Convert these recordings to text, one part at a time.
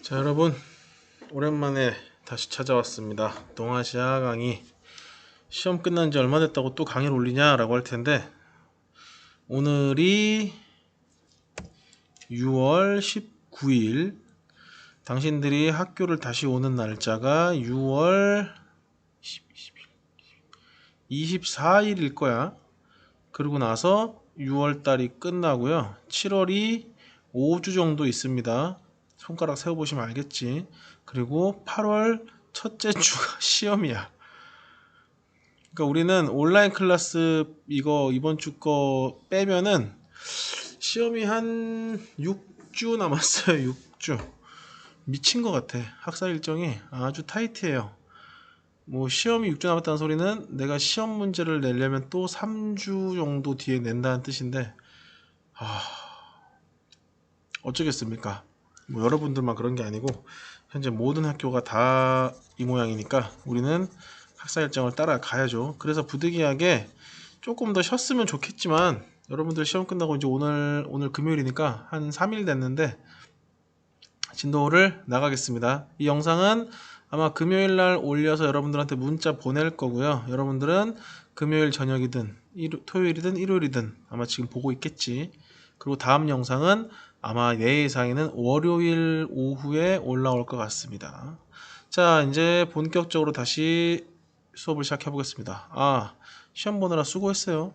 자, 여러분 오랜만에 다시 찾아왔습니다. 동아시아 강의. 시험 끝난 지 얼마 됐다고 또 강의를 올리냐라고 할 텐데, 오늘이 6월 19일, 당신들이 학교를 다시 오는 날짜가 6월 24일일 거야. 그러고 나서 6월 달이 끝나고요. 7월이 5주 정도 있습니다. 손가락 세워보시면 알겠지. 그리고 8월 첫째 주가 시험이야. 그러니까 우리는 온라인 클래스 이거 이번 주 거 빼면은 시험이 한 6주 남았어요. 6주. 미친 것 같아. 학사 일정이 아주 타이트해요. 뭐 시험이 6주 남았다는 소리는 내가 시험 문제를 내려면 또 3주 정도 뒤에 낸다는 뜻인데, 어쩌겠습니까? 뭐 여러분들만 그런 게 아니고 현재 모든 학교가 다 이 모양이니까 우리는 학사 일정을 따라가야죠. 그래서 부득이하게 조금 더 쉬었으면 좋겠지만, 여러분들 시험 끝나고 이제 오늘 금요일이니까 한 3일 됐는데 진도를 나가겠습니다. 이 영상은 아마 금요일 날 올려서 여러분들한테 문자 보낼 거고요. 여러분들은 금요일 저녁이든 토요일이든 일요일이든 아마 지금 보고 있겠지. 그리고 다음 영상은 아마 내 예상에는 월요일 오후에 올라올 것 같습니다. 자, 이제 본격적으로 다시 수업을 시작해 보겠습니다. 시험 보느라 수고했어요.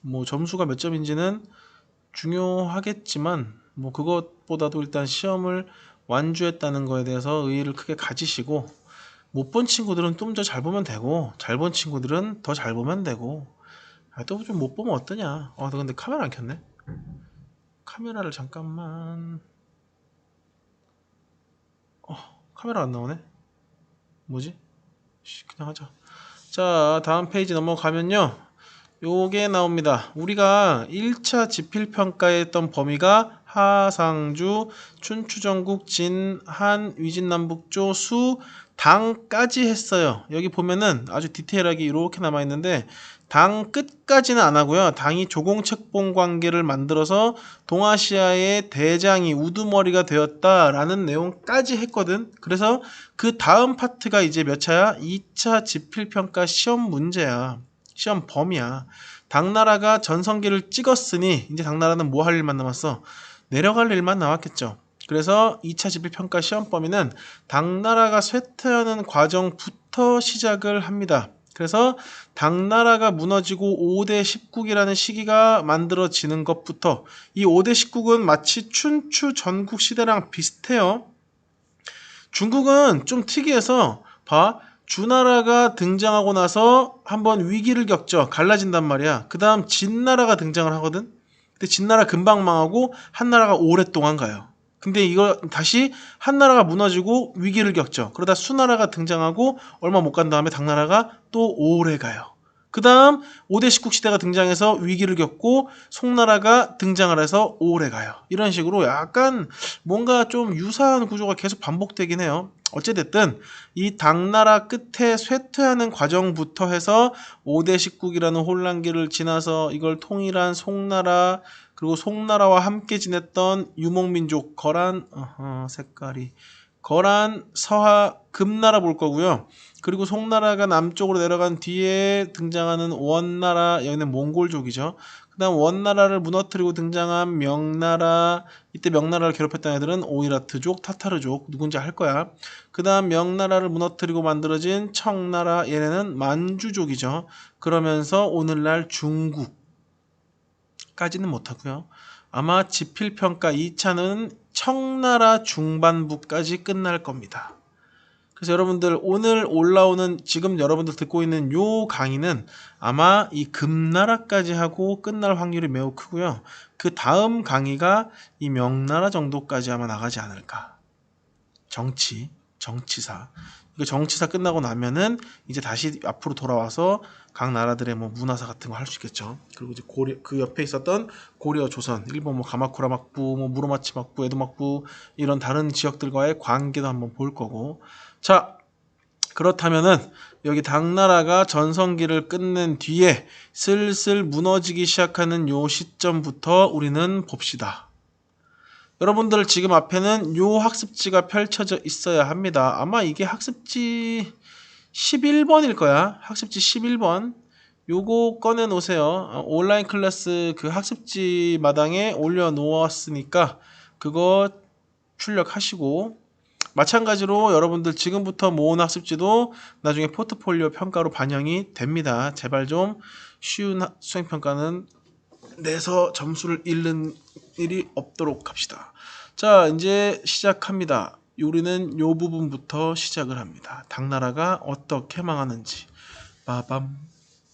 뭐 점수가 몇 점인지는 중요하겠지만, 뭐 그것보다도 일단 시험을 완주했다는 거에 대해서 의의를 크게 가지시고, 못 본 친구들은 좀 더 잘 보면 되고, 잘 본 친구들은 더 잘 보면 되고, 또 좀 못 보면 어떠냐. 나 근데 카메라 안 켰네. 카메라를 잠깐만. 카메라 안 나오네. 뭐지? 그냥 하자. 자, 다음 페이지 넘어가면요, 요게 나옵니다. 우리가 1차 지필평가에 했던 범위가 하상주, 춘추전국, 진, 한, 위진남북조, 수, 당까지 했어요. 여기 보면은 아주 디테일하게 이렇게 남아있는데, 당 끝까지는 안 하고요. 당이 조공책봉 관계를 만들어서 동아시아의 대장이 우두머리가 되었다라는 내용까지 했거든. 그래서 그 다음 파트가 이제 몇 차야? 2차 지필평가 시험 문제야. 시험 범위야. 당나라가 전성기를 찍었으니 이제 당나라는 뭐 할 일만 남았어? 내려갈 일만 남았겠죠. 그래서 2차 지필평가 시험 범위는 당나라가 쇠퇴하는 과정부터 시작을 합니다. 그래서 당나라가 무너지고 5대 10국이라는 시기가 만들어지는 것부터, 이 5대 10국은 마치 춘추 전국 시대랑 비슷해요. 중국은 좀 특이해서, 주나라가 등장하고 나서 한번 위기를 겪죠. 갈라진단 말이야. 그 다음 진나라가 등장을 하거든. 근데 진나라 금방 망하고 한나라가 오랫동안 가요. 근데 이거 다시 한나라가 무너지고 위기를 겪죠. 그러다 수나라가 등장하고 얼마 못 간 다음에 당나라가 또 오래 가요. 그 다음 5대 10국 시대가 등장해서 위기를 겪고 송나라가 등장을 해서 오래 가요. 이런 식으로 약간 뭔가 좀 유사한 구조가 계속 반복되긴 해요. 어찌됐든 이 당나라 끝에 쇠퇴하는 과정부터 해서 5대 10국이라는 혼란기를 지나서 이걸 통일한 송나라, 그리고 송나라와 함께 지냈던 유목민족 거란, 색깔이 거란, 서하, 금나라 볼 거고요. 그리고 송나라가 남쪽으로 내려간 뒤에 등장하는 원나라, 여기는 몽골족이죠. 그 다음 원나라를 무너뜨리고 등장한 명나라, 이때 명나라를 괴롭혔던 애들은 오이라트족, 타타르족, 누군지 알 거야. 그 다음 명나라를 무너뜨리고 만들어진 청나라, 얘네는 만주족이죠. 그러면서 오늘날 중국까지는 못하고요. 아마 지필평가 2차는 청나라 중반부까지 끝날 겁니다. 그래서 여러분들 오늘 올라오는, 지금 여러분들 듣고 있는 요 강의는 아마 이 금나라까지 하고 끝날 확률이 매우 크고요. 그 다음 강의가 이 명나라 정도까지 아마 나가지 않을까. 정치사. 이거 정치사 끝나고 나면은 이제 다시 앞으로 돌아와서 각 나라들의 뭐 문화사 같은 거 할 수 있겠죠. 그리고 이제 고려, 그 옆에 있었던 고려, 조선, 일본 뭐 가마쿠라 막부, 뭐 무로마치 막부, 에도 막부, 이런 다른 지역들과의 관계도 한번 볼 거고. 자, 그렇다면은 여기 당나라가 전성기를 끝낸 뒤에 슬슬 무너지기 시작하는 요 시점부터 우리는 봅시다. 여러분들 지금 앞에는 요 학습지가 펼쳐져 있어야 합니다. 아마 이게 학습지 11번일 거야. 학습지 11번. 요거 꺼내 놓으세요. 온라인 클래스 그 학습지 마당에 올려 놓았으니까 그거 출력하시고, 마찬가지로 여러분들 지금부터 모은 학습지도 나중에 포트폴리오 평가로 반영이 됩니다. 제발 좀 쉬운 수행평가는 내서 점수를 잃는 일이 없도록 합시다. 자, 이제 시작합니다. 우리는 요 부분부터 시작을 합니다. 당나라가 어떻게 망하는지. 빠밤.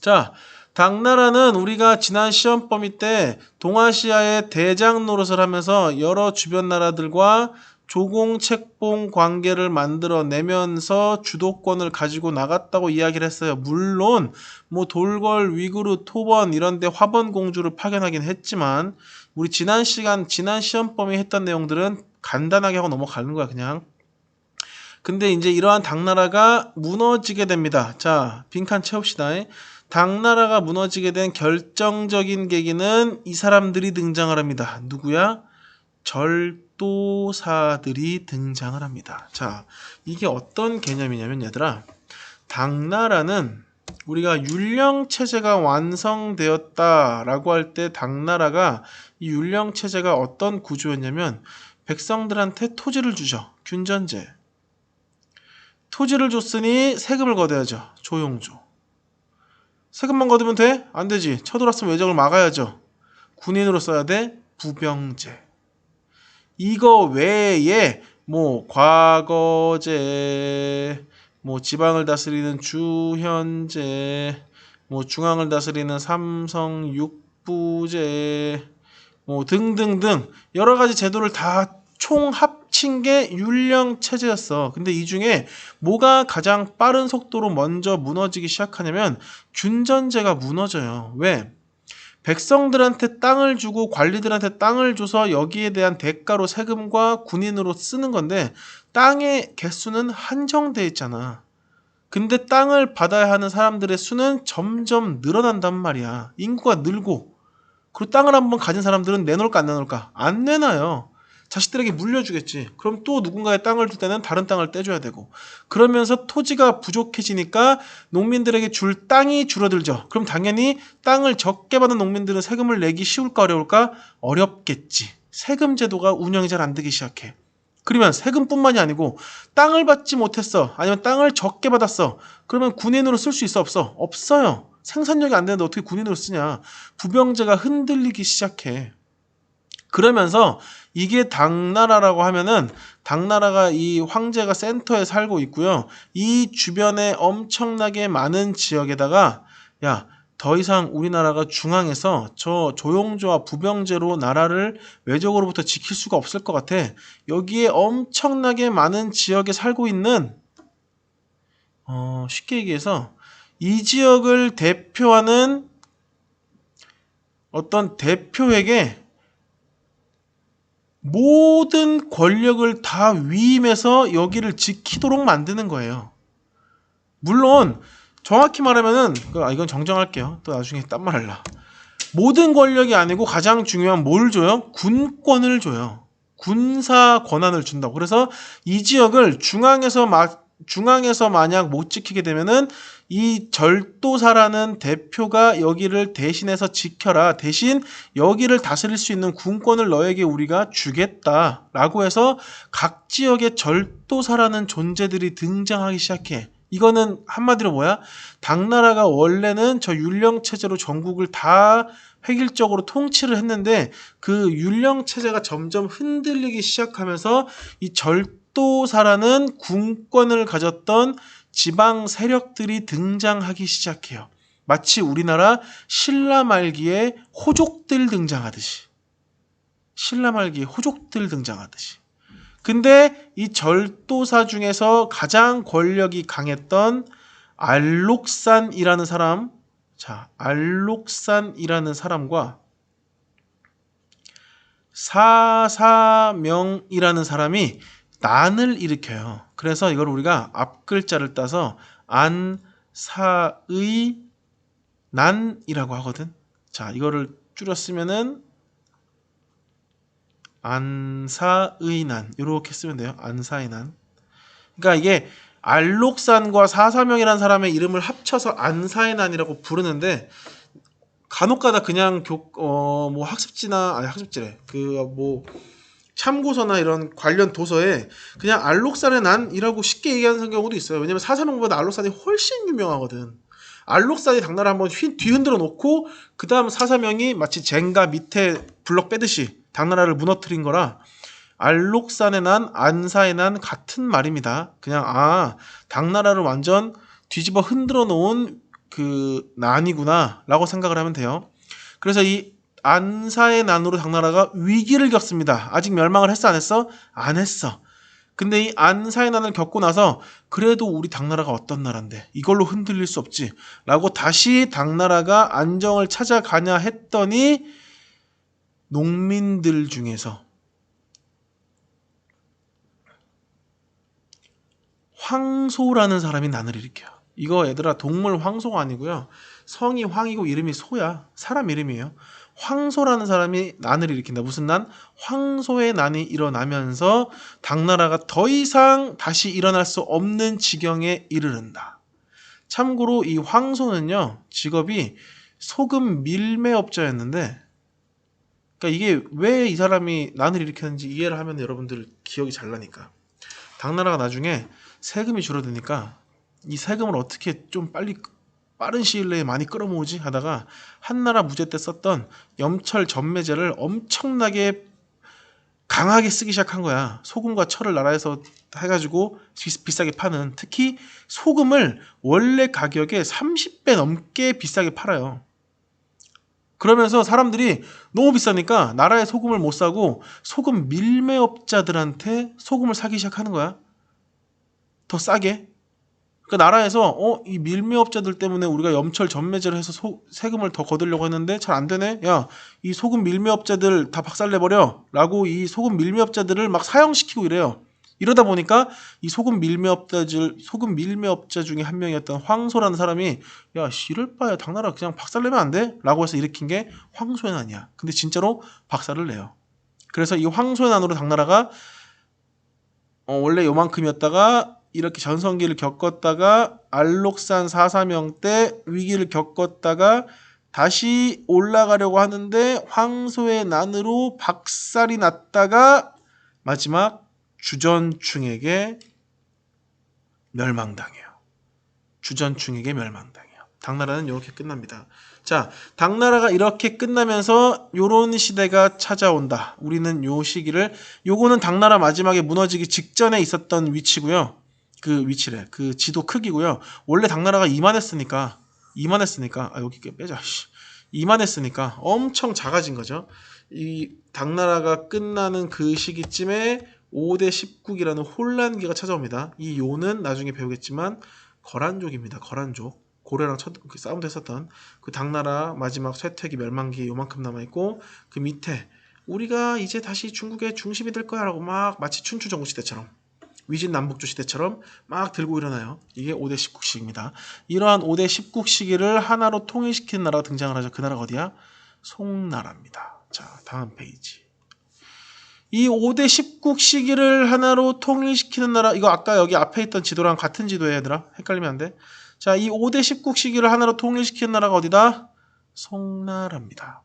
자, 당나라는 우리가 지난 시험 범위 때 동아시아의 대장 노릇을 하면서 여러 주변 나라들과 조공책봉 관계를 만들어내면서 주도권을 가지고 나갔다고 이야기를 했어요. 물론 뭐 돌궐, 위구르, 토번 이런 데 화번 공주를 파견하긴 했지만 우리 지난 시험 범위 했던 내용들은 간단하게 하고 넘어가는 거야, 그냥. 근데 이제 이러한 당나라가 무너지게 됩니다. 자, 빈칸 채웁시다. 당나라가 무너지게 된 결정적인 계기는 이 사람들이 등장을 합니다. 누구야? 절도사들이 등장을 합니다. 자, 이게 어떤 개념이냐면 얘들아, 당나라는 우리가 율령체제가 완성되었다라고 할 때 당나라가 이 율령체제가 어떤 구조였냐면 백성들한테 토지를 주죠. 균전제. 토지를 줬으니 세금을 걷어야죠. 조용조. 세금만 걷으면 돼? 안 되지. 쳐들어왔으면 외적을 막아야죠. 군인으로 써야 돼. 부병제. 이거 외에 뭐 과거제, 뭐 지방을 다스리는 주현제, 뭐 중앙을 다스리는 삼성육부제, 뭐 등등등 여러 가지 제도를 다 총 합친 게 율령 체제였어. 근데 이 중에 뭐가 가장 빠른 속도로 먼저 무너지기 시작하냐면 균전제가 무너져요. 왜? 백성들한테 땅을 주고 관리들한테 땅을 줘서 여기에 대한 대가로 세금과 군인으로 쓰는 건데 땅의 개수는 한정돼 있잖아. 근데 땅을 받아야 하는 사람들의 수는 점점 늘어난단 말이야. 인구가 늘고. 그리고 땅을 한번 가진 사람들은 내놓을까 안 내놓을까? 안 내놔요. 자식들에게 물려주겠지. 그럼 또 누군가의 땅을 줄 때는 다른 땅을 떼줘야 되고. 그러면서 토지가 부족해지니까 농민들에게 줄 땅이 줄어들죠. 그럼 당연히 땅을 적게 받은 농민들은 세금을 내기 쉬울까 어려울까? 어렵겠지. 세금 제도가 운영이 잘 안 되기 시작해. 그러면 세금뿐만이 아니고 땅을 받지 못했어. 아니면 땅을 적게 받았어. 그러면 군인으로 쓸 수 있어 없어? 없어요. 생산력이 안 되는데 어떻게 군인으로 쓰냐. 부병제가 흔들리기 시작해. 그러면서 이게 당나라라고 하면은 당나라가 이 황제가 센터에 살고 있고요. 이 주변에 엄청나게 많은 지역에다가 야, 더 이상 우리나라가 중앙에서 저 조용조와 부병제로 나라를 외적으로부터 지킬 수가 없을 것 같아. 여기에 엄청나게 많은 지역에 살고 있는 쉽게 얘기해서 이 지역을 대표하는 어떤 대표에게 모든 권력을 다 위임해서 여기를 지키도록 만드는 거예요. 물론 정확히 말하면은 이건 정정할게요. 또 나중에 딴 말 할라. 모든 권력이 아니고 가장 중요한 뭘 줘요? 군권을 줘요. 군사 권한을 준다고. 그래서 이 지역을 중앙에서 만약 못 지키게 되면은 이 절도사라는 대표가 여기를 대신해서 지켜라. 대신 여기를 다스릴 수 있는 군권을 너에게 우리가 주겠다라고 해서 각 지역의 절도사라는 존재들이 등장하기 시작해. 이거는 한마디로 뭐야? 당나라가 원래는 저 율령체제로 전국을 다 획일적으로 통치를 했는데 그 율령체제가 점점 흔들리기 시작하면서 이 절도사라는 군권을 가졌던 지방 세력들이 등장하기 시작해요. 마치 우리나라 신라 말기에 호족들 등장하듯이. 신라 말기에 호족들 등장하듯이. 근데 이 절도사 중에서 가장 권력이 강했던 알록산이라는 사람, 자, 알록산이라는 사람과 사사명이라는 사람이 난을 일으켜요. 그래서 이걸 우리가 앞글자를 따서 안사의 난이라고 하거든. 자, 이거를 줄여 쓰면은 안사의 난 이렇게 쓰면 돼요. 안사의 난. 그러니까 이게 알록산과 사사명이라는 사람의 이름을 합쳐서 안사의 난이라고 부르는데 간혹가다 그냥 뭐 학습지나 아니 학습지래 그 뭐 참고서나 이런 관련 도서에 그냥 알록산의 난이라고 쉽게 얘기하는 경우도 있어요. 왜냐면 사사명보다 알록산이 훨씬 유명하거든. 알록산이 당나라 한번 뒤흔들어 놓고 그 다음 사사명이 마치 젠가 밑에 블럭 빼듯이 당나라를 무너뜨린 거라 알록산의 난, 안사의 난 같은 말입니다. 그냥 당나라를 완전 뒤집어 흔들어 놓은 그 난이구나 라고 생각을 하면 돼요. 그래서 이 안사의 난으로 당나라가 위기를 겪습니다. 아직 멸망을 했어 안 했어? 안 했어. 근데 이 안사의 난을 겪고 나서 그래도 우리 당나라가 어떤 나라인데 이걸로 흔들릴 수 없지 라고 다시 당나라가 안정을 찾아가냐 했더니 농민들 중에서 황소라는 사람이 난을 일으켜요. 이거 얘들아 동물 황소가 아니고요. 성이 황이고 이름이 소야. 사람 이름이에요. 황소라는 사람이 난을 일으킨다. 무슨 난? 황소의 난이 일어나면서 당나라가 더 이상 다시 일어날 수 없는 지경에 이르른다. 참고로 이 황소는요. 직업이 소금 밀매업자였는데 그러니까 이게 왜 이 사람이 난을 일으켰는지 이해를 하면 여러분들 기억이 잘 나니까. 당나라가 나중에 세금이 줄어드니까 이 세금을 어떻게 좀 빨리 빠른 시일 내에 많이 끌어모으지 하다가 한나라 무제 때 썼던 염철 전매제를 엄청나게 강하게 쓰기 시작한 거야. 소금과 철을 나라에서 해가지고 비싸게 파는, 특히 소금을 원래 가격에 30배 넘게 비싸게 팔아요. 그러면서 사람들이 너무 비싸니까 나라의 소금을 못 사고 소금 밀매업자들한테 소금을 사기 시작하는 거야. 더 싸게. 그러니까 나라에서 이 밀매업자들 때문에 우리가 염철 전매제를 해서 세금을 더 거두려고 했는데 잘 안 되네. 야, 이 소금 밀매업자들 다 박살내버려 라고 이 소금 밀매업자들을 막 사형시키고 이래요. 이러다 보니까 이 소금 밀매업자 중에 한 명이었던 황소라는 사람이 야, 이럴 바야 당나라 그냥 박살내면 안 돼? 라고 해서 일으킨 게 황소의 난이야. 근데 진짜로 박살을 내요. 그래서 이 황소의 난으로 당나라가 원래 요만큼이었다가 이렇게 전성기를 겪었다가 알록산 사사명 때 위기를 겪었다가 다시 올라가려고 하는데 황소의 난으로 박살이 났다가 마지막 주전충에게 멸망당해요. 주전충에게 멸망당해요. 당나라는 이렇게 끝납니다. 자, 당나라가 이렇게 끝나면서 요런 시대가 찾아온다. 우리는 요 시기를 요거는 당나라 마지막에 무너지기 직전에 있었던 위치고요. 그 위치래. 그 지도 크기고요. 원래 당나라가 이만했으니까 여기 빼자. 이만했으니까 엄청 작아진 거죠. 이 당나라가 끝나는 그 시기쯤에 5대 19기라는 혼란기가 찾아옵니다. 이 요는 나중에 배우겠지만 거란족입니다. 거란족. 고려랑 싸움도 했었던 그 당나라 마지막 쇠퇴기 멸망기에 요만큼 남아있고 그 밑에 우리가 이제 다시 중국의 중심이 될 거야 라고 막 마치 춘추 전국 시대처럼 위진 남북조 시대처럼 막 들고 일어나요. 이게 5대 19시기입니다. 이러한 5대 19시기를 하나로 통일시키는 나라가 등장을 하죠. 그 나라가 어디야? 송나라입니다. 자, 다음 페이지. 이 5대 19시기를 하나로 통일시키는 나라, 이거 아까 여기 앞에 있던 지도랑 같은 지도예요, 얘들아. 헷갈리면 안 돼. 자, 이 5대 19시기를 하나로 통일시키는 나라가 어디다? 송나라입니다.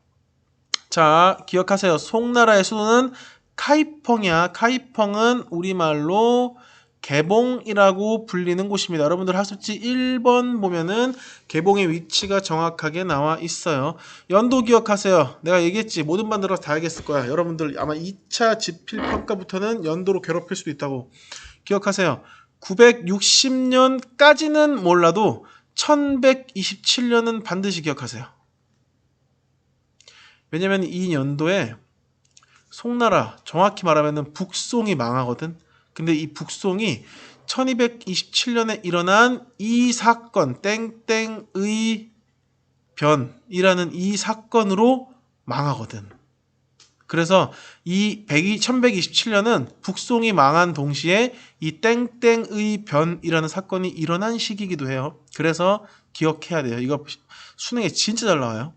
자, 기억하세요. 송나라의 수도는 카이펑이야. 카이펑은 우리말로 개봉이라고 불리는 곳입니다. 여러분들 학습지 1번 보면은 개봉의 위치가 정확하게 나와 있어요. 연도 기억하세요. 내가 얘기했지. 모든 반 들어서 다 알겠을 거야. 여러분들 아마 2차 지필평가부터는 연도로 괴롭힐 수도 있다고. 기억하세요. 960년까지는 몰라도 1127년은 반드시 기억하세요. 왜냐면 이 연도에 송나라, 정확히 말하면 북송이 망하거든. 근데 이 북송이 1227년에 일어난 이 사건, 땡땡의 변이라는 이 사건으로 망하거든. 그래서 이 1127년은 북송이 망한 동시에 이 땡땡의 변이라는 사건이 일어난 시기이기도 해요. 그래서 기억해야 돼요. 이거 수능에 진짜 잘 나와요.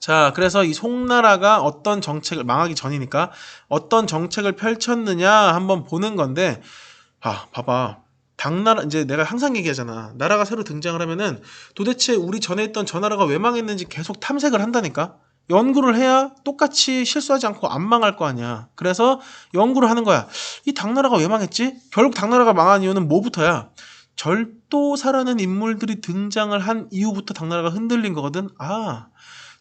자, 그래서 이 송나라가 어떤 정책을, 망하기 전이니까 어떤 정책을 펼쳤느냐 한번 보는 건데, 봐봐. 당나라, 이제 내가 항상 얘기하잖아. 나라가 새로 등장을 하면은 도대체 우리 전에 있던 저 나라가 왜 망했는지 계속 탐색을 한다니까? 연구를 해야 똑같이 실수하지 않고 안 망할 거 아니야. 그래서 연구를 하는 거야. 이 당나라가 왜 망했지? 결국 당나라가 망한 이유는 뭐부터야? 절도사라는 인물들이 등장을 한 이후부터 당나라가 흔들린 거거든.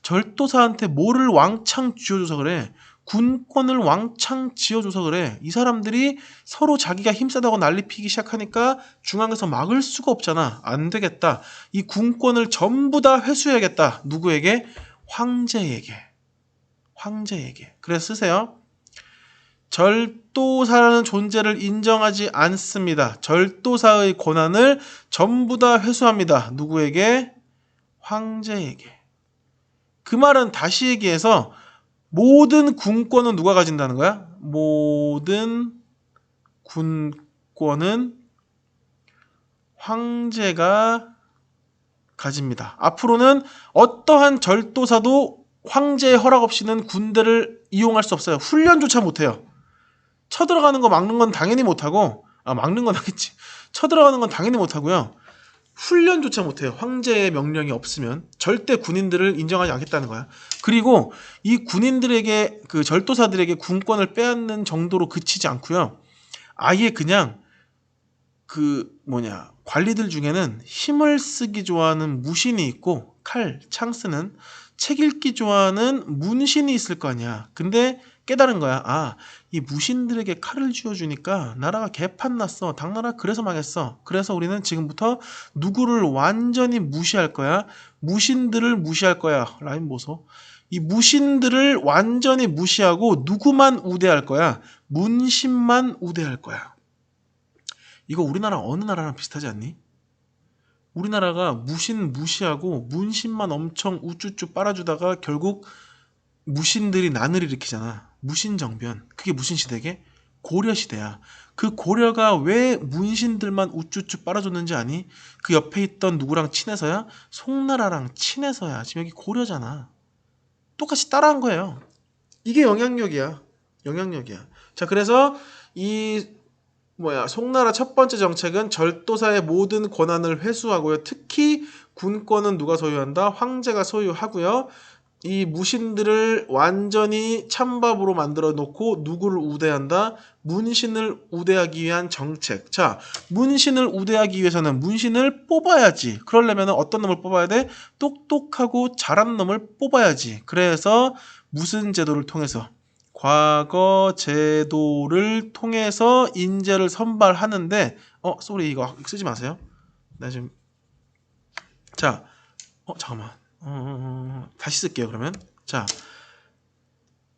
절도사한테 뭐를 왕창 쥐어줘서 그래. 군권을 왕창 쥐어줘서 그래. 이 사람들이 서로 자기가 힘세다고 난리 피기 시작하니까 중앙에서 막을 수가 없잖아. 안 되겠다. 이 군권을 전부 다 회수해야겠다. 누구에게? 황제에게. 황제에게. 그래서 쓰세요. 절도사라는 존재를 인정하지 않습니다. 절도사의 권한을 전부 다 회수합니다. 누구에게? 황제에게. 그 말은 다시 얘기해서 모든 군권은 누가 가진다는 거야? 모든 군권은 황제가 가집니다. 앞으로는 어떠한 절도사도 황제의 허락 없이는 군대를 이용할 수 없어요. 훈련조차 못해요. 쳐들어가는 거 막는 건 당연히 못하고, 막는 건 하겠지. 쳐들어가는 건 당연히 못하고요. 훈련조차 못해요. 황제의 명령이 없으면 절대 군인들을 인정하지 않겠다는 거야. 그리고 이 군인들에게, 그 절도사들에게 군권을 빼앗는 정도로 그치지 않고요. 아예 그냥 관리들 중에는 힘을 쓰기 좋아하는 무신이 있고 창 쓰는 책 읽기 좋아하는 문신이 있을 거 아니야. 근데 깨달은 거야. 이 무신들에게 칼을 쥐어주니까 나라가 개판 났어. 당나라 그래서 망했어. 그래서 우리는 지금부터 누구를 완전히 무시할 거야. 무신들을 무시할 거야. 라임 보소. 이 무신들을 완전히 무시하고 누구만 우대할 거야. 문신만 우대할 거야. 이거 우리나라 어느 나라랑 비슷하지 않니? 우리나라가 무신 무시하고 문신만 엄청 우쭈쭈 빨아주다가 결국 무신들이 난을 일으키잖아. 무신정변. 그게 무슨 시대게? 고려시대야. 그 고려가 왜 문신들만 우쭈쭈 빨아줬는지 아니? 그 옆에 있던 누구랑 친해서야? 송나라랑 친해서야. 지금 여기 고려잖아. 똑같이 따라한 거예요. 이게 영향력이야. 영향력이야. 자, 그래서 송나라 첫 번째 정책은 절도사의 모든 권한을 회수하고요. 특히 군권은 누가 소유한다? 황제가 소유하고요. 이 무신들을 완전히 찬밥으로 만들어 놓고 누구를 우대한다? 문신을 우대하기 위한 정책. 자, 문신을 우대하기 위해서는 문신을 뽑아야지. 그러려면 어떤 놈을 뽑아야 돼? 똑똑하고 잘한 놈을 뽑아야지. 그래서 무슨 제도를 통해서? 과거 제도를 통해서 인재를 선발하는데 쏘리 이거 쓰지 마세요. 나 지금 잠깐만. 다시 쓸게요. 그러면 자,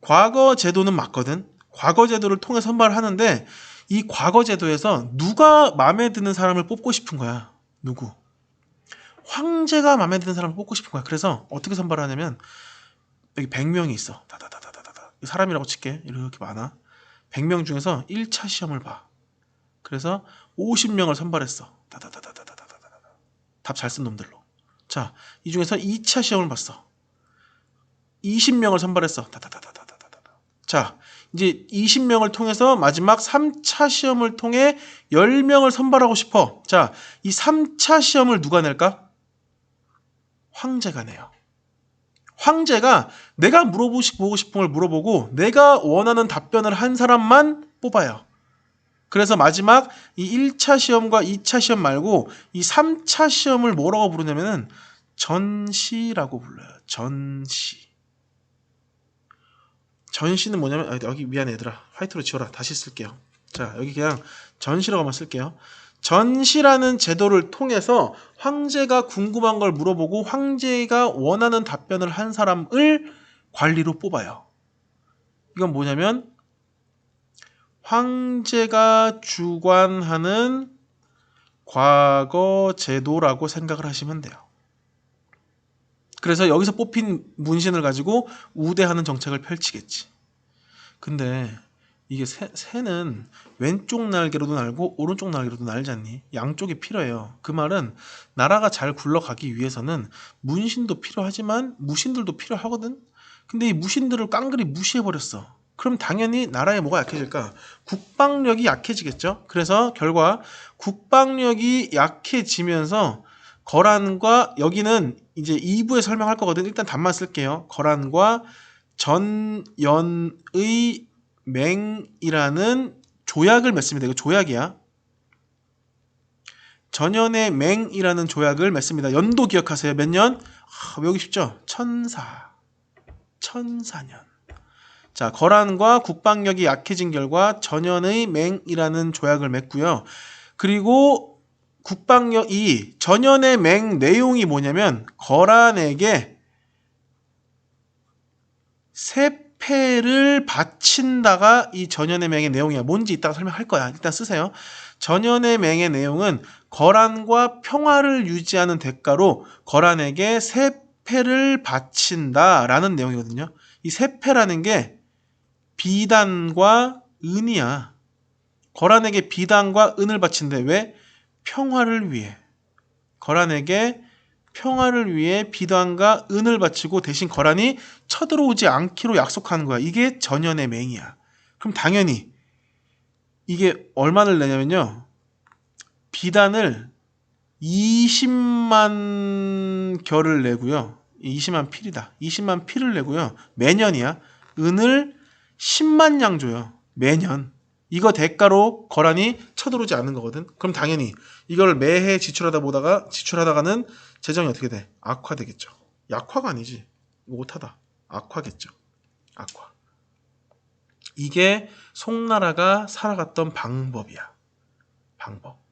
과거 제도는 맞거든. 과거 제도를 통해 선발하는데 이 과거 제도에서 누가 마음에 드는 사람을 뽑고 싶은 거야. 누구? 황제가 마음에 드는 사람을 뽑고 싶은 거야. 그래서 어떻게 선발하냐면 여기 100명이 있어. 사람이라고 칠게. 이렇게 많아. 100명 중에서 1차 시험을 봐. 그래서 50명을 선발했어. 답 잘 쓴 놈들로. 자, 이 중에서 2차 시험을 봤어. 20명을 선발했어. 자, 이제 20명을 통해서 마지막 3차 시험을 통해 10명을 선발하고 싶어. 자, 이 3차 시험을 누가 낼까? 황제가 내요. 황제가 내가 물어보고 싶은 걸 물어보고 내가 원하는 답변을 한 사람만 뽑아요. 그래서 마지막 이 1차 시험과 2차 시험 말고 이 3차 시험을 뭐라고 부르냐면은 전시라고 불러요. 전시. 전시는 뭐냐면 여기 미안해 얘들아. 화이트로 지워라. 다시 쓸게요. 자, 여기 그냥 전시라고만 쓸게요. 전시라는 제도를 통해서 황제가 궁금한 걸 물어보고 황제가 원하는 답변을 한 사람을 관리로 뽑아요. 이건 뭐냐면 황제가 주관하는 과거 제도라고 생각을 하시면 돼요. 그래서 여기서 뽑힌 문신을 가지고 우대하는 정책을 펼치겠지. 근데 이게 새는 왼쪽 날개로도 날고 오른쪽 날개로도 날지 않니? 양쪽이 필요해요. 그 말은 나라가 잘 굴러가기 위해서는 문신도 필요하지만 무신들도 필요하거든. 근데 이 무신들을 깡그리 무시해버렸어. 그럼 당연히 나라에 뭐가 약해질까? 국방력이 약해지겠죠. 그래서 결과 국방력이 약해지면서 거란과, 여기는 이제 2부에 설명할 거거든. 일단 답만 쓸게요. 거란과 전연의 맹이라는 조약을 맺습니다. 이거 조약이야. 전연의 맹이라는 조약을 맺습니다. 연도 기억하세요. 몇 년? 외우기 쉽죠? 천사년. 자, 거란과 국방력이 약해진 결과 전연의 맹이라는 조약을 맺고요. 그리고 국방력이, 전연의 맹 내용이 뭐냐면 거란에게 세패를 바친다가 이 전연의 맹의 내용이야. 뭔지 이따가 설명할 거야. 일단 쓰세요. 전연의 맹의 내용은 거란과 평화를 유지하는 대가로 거란에게 세패를 바친다라는 내용이거든요. 이 세패라는 게 비단과 은이야. 거란에게 비단과 은을 바친대. 왜? 평화를 위해. 거란에게 평화를 위해 비단과 은을 바치고 대신 거란이 쳐들어오지 않기로 약속하는 거야. 이게 전연의 맹이야. 그럼 당연히 이게 얼마를 내냐면요. 비단을 20만 결을 내고요. 20만 필이다. 20만 필을 내고요. 매년이야. 은을 10만 양 줘요. 매년. 이거 대가로 거란이 쳐들어오지 않는 거거든. 그럼 당연히 이걸 매해 지출하다가는 재정이 어떻게 돼? 악화되겠죠. 약화가 아니지. 못하다. 악화겠죠. 악화. 이게 송나라가 살아갔던 방법이야. 방법.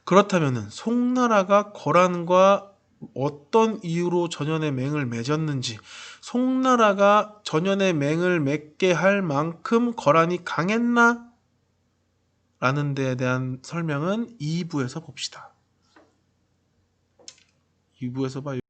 그렇다면은 송나라가 거란과 어떤 이유로 전연의 맹을 맺었는지, 송나라가 전연의 맹을 맺게 할 만큼 거란이 강했나? 라는 데에 대한 설명은 2부에서 봅시다. 2부에서 봐요.